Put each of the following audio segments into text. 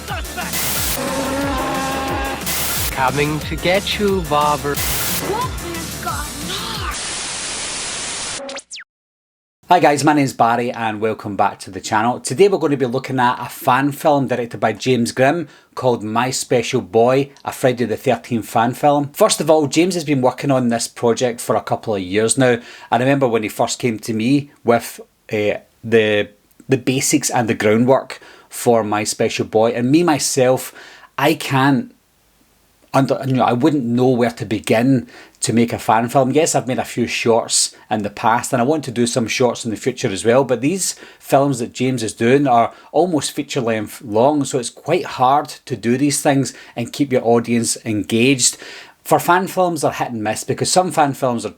suspect! Coming to get you, Bobber. Walter's got Nards. Hi guys, my name's Barry and welcome back to the channel. Today we're going to be looking at a fan film directed by James Grimm called My Special Boy, a Friday the 13th fan film. First of all, James has been working on this project for a couple of years now. I remember when he first came to me with the basics and the groundwork for My Special Boy, and me myself, I wouldn't know where to begin to make a fan film. Yes, I've made a few shorts in the past and I want to do some shorts in the future as well, but these films that James is doing are almost feature length long, so it's quite hard to do these things and keep your audience engaged. For fan films, they're hit and miss because some fan films are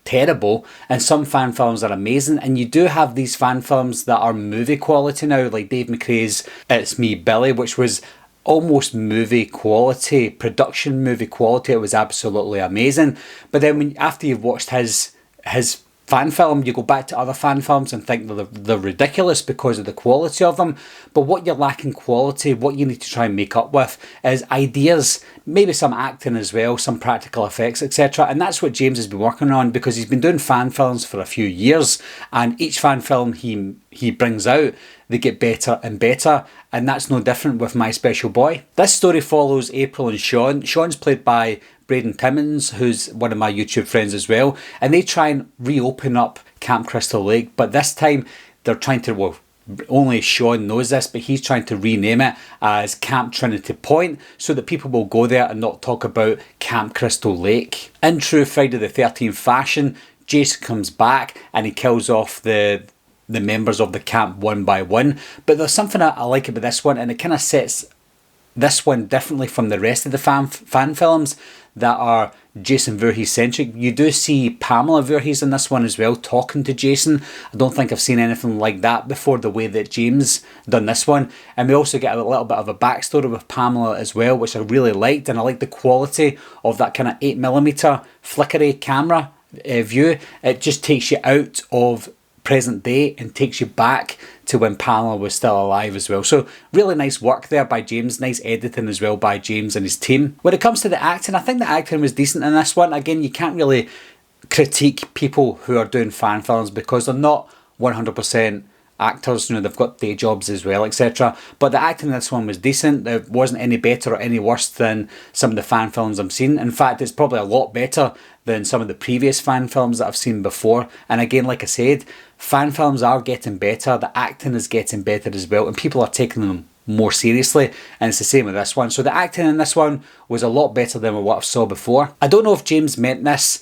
terrible and some fan films are amazing, and you do have these fan films that are movie quality now, like Dave McRae's It's Me Billy, which was almost movie quality, production movie quality. It was absolutely amazing. But then after you've watched his fan film, you go back to other fan films and think they're ridiculous because of the quality of them. But what you're lacking quality, what you need to try and make up with is ideas, maybe some acting as well, some practical effects, etc. And that's what James has been working on, because he's been doing fan films for a few years, and each fan film he brings out, they get better and better, and that's no different with My Special Boy. This story follows April and Sean. Sean's played by Braden Timmons, who's one of my YouTube friends as well, and they try and reopen up Camp Crystal Lake, but this time they're trying to, well, only Sean knows this, but he's trying to rename it as Camp Trinity Point so that people will go there and not talk about Camp Crystal Lake. In true Friday the 13th fashion, Jason comes back and he kills off the members of the camp one by one. But there's something I like about this one, and it kind of sets this one differently from the rest of the fan films that are Jason Voorhees centric. You do see Pamela Voorhees in this one as well, talking to Jason. I don't think I've seen anything like that before, the way that James done this one. And we also get a little bit of a backstory with Pamela as well, which I really liked, and I like the quality of that kind of 8mm flickery camera view. It just takes you out of present day and takes you back to when Pamela was still alive as well. So really nice work there by James, nice editing as well by James and his team. When it comes to the acting, I think the acting was decent in this one. Again, you can't really critique people who are doing fan films because they're not 100% actors, you know, they've got day jobs as well, etc. But the acting in this one was decent. It wasn't any better or any worse than some of the fan films I've seen. In fact, it's probably a lot better than some of the previous fan films that I've seen before. And again, like I said, fan films are getting better, the acting is getting better as well, and people are taking them more seriously, and it's the same with this one. So the acting in this one was a lot better than what I saw before. I don't know if James meant this,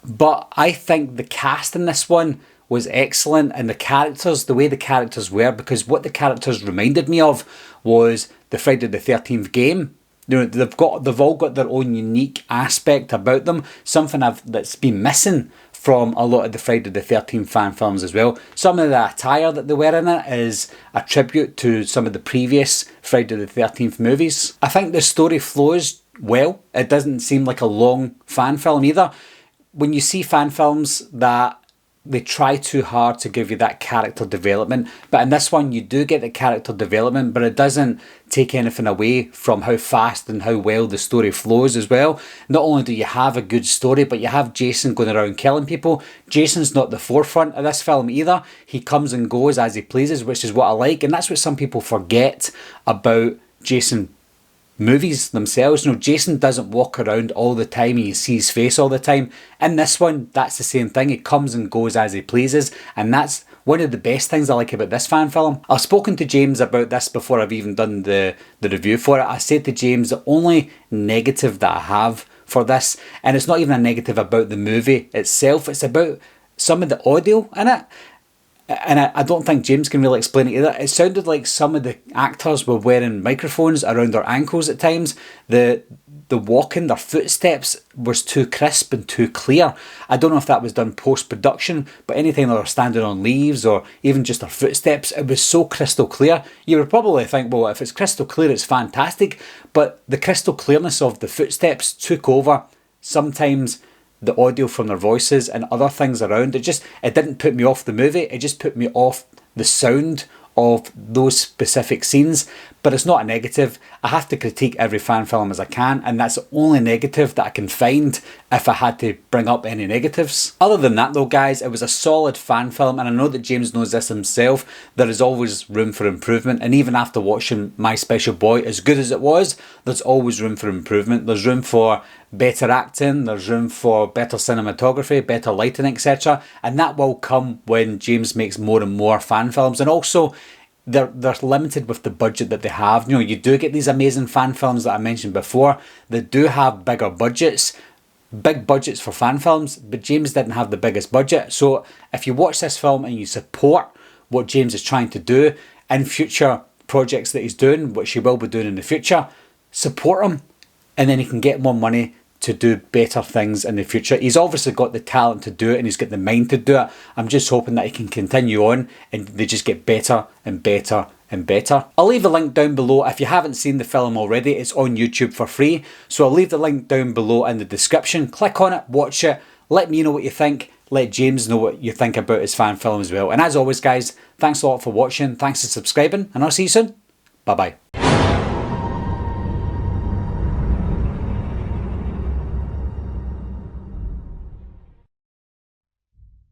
but I think the cast in this one was excellent, and the characters, the way the characters were, because what the characters reminded me of was the Friday the 13th game. You know, they've all got their own unique aspect about them, something that's been missing from a lot of the Friday the 13th fan films as well. Some of the attire that they wear in it is a tribute to some of the previous Friday the 13th movies. I think the story flows well. It doesn't seem like a long fan film either. When you see fan films that they try too hard to give you that character development, but in this one you do get the character development, but it doesn't take anything away from how fast and how well the story flows as well. Not only do you have a good story, but you have Jason going around killing people. Jason's not the forefront of this film either. He comes and goes as he pleases, which is what I like, and that's what some people forget about Jason movies themselves. You know, Jason doesn't walk around all the time and you see his face all the time. In this one, that's the same thing. He comes and goes as he pleases, and that's one of the best things I like about this fan film. I've spoken to James about this before I've even done the review for it. I said to James, the only negative that I have for this, and it's not even a negative about the movie itself, it's about some of the audio in it. And I don't think James can really explain it either. It sounded like some of the actors were wearing microphones around their ankles at times. The walking, their footsteps was too crisp and too clear. I don't know if that was done post-production, but anytime they were standing on leaves or even just their footsteps, it was so crystal clear. You would probably think, well, if it's crystal clear, it's fantastic. But the crystal clearness of the footsteps took over sometimes the audio from their voices and other things around. It didn't put me off the movie, it just put me off the sound of those specific scenes, but it's not a negative. I have to critique every fan film as I can, and that's the only negative that I can find if I had to bring up any negatives. Other than that though guys, it was a solid fan film, and I know that James knows this himself. There is always room for improvement, and even after watching My Special Boy, as good as it was, there's always room for improvement. There's room for better acting, there's room for better cinematography, better lighting, etc. And that will come when James makes more and more fan films. And also, they're limited with the budget that they have. You know, you do get these amazing fan films that I mentioned before. They do have bigger budgets, big budgets for fan films, but James didn't have the biggest budget. So if you watch this film and you support what James is trying to do in future projects that he's doing, which he will be doing in the future, support him, and then he can get more money to do better things in the future. He's obviously got the talent to do it, and he's got the mind to do it. I'm just hoping that he can continue on and they just get better and better and better. I'll leave a link down below. If you haven't seen the film already, it's on YouTube for free. So I'll leave the link down below in the description. Click on it, watch it, let me know what you think. Let James know what you think about his fan film as well. And as always guys, thanks a lot for watching, thanks for subscribing, and I'll see you soon. Bye bye.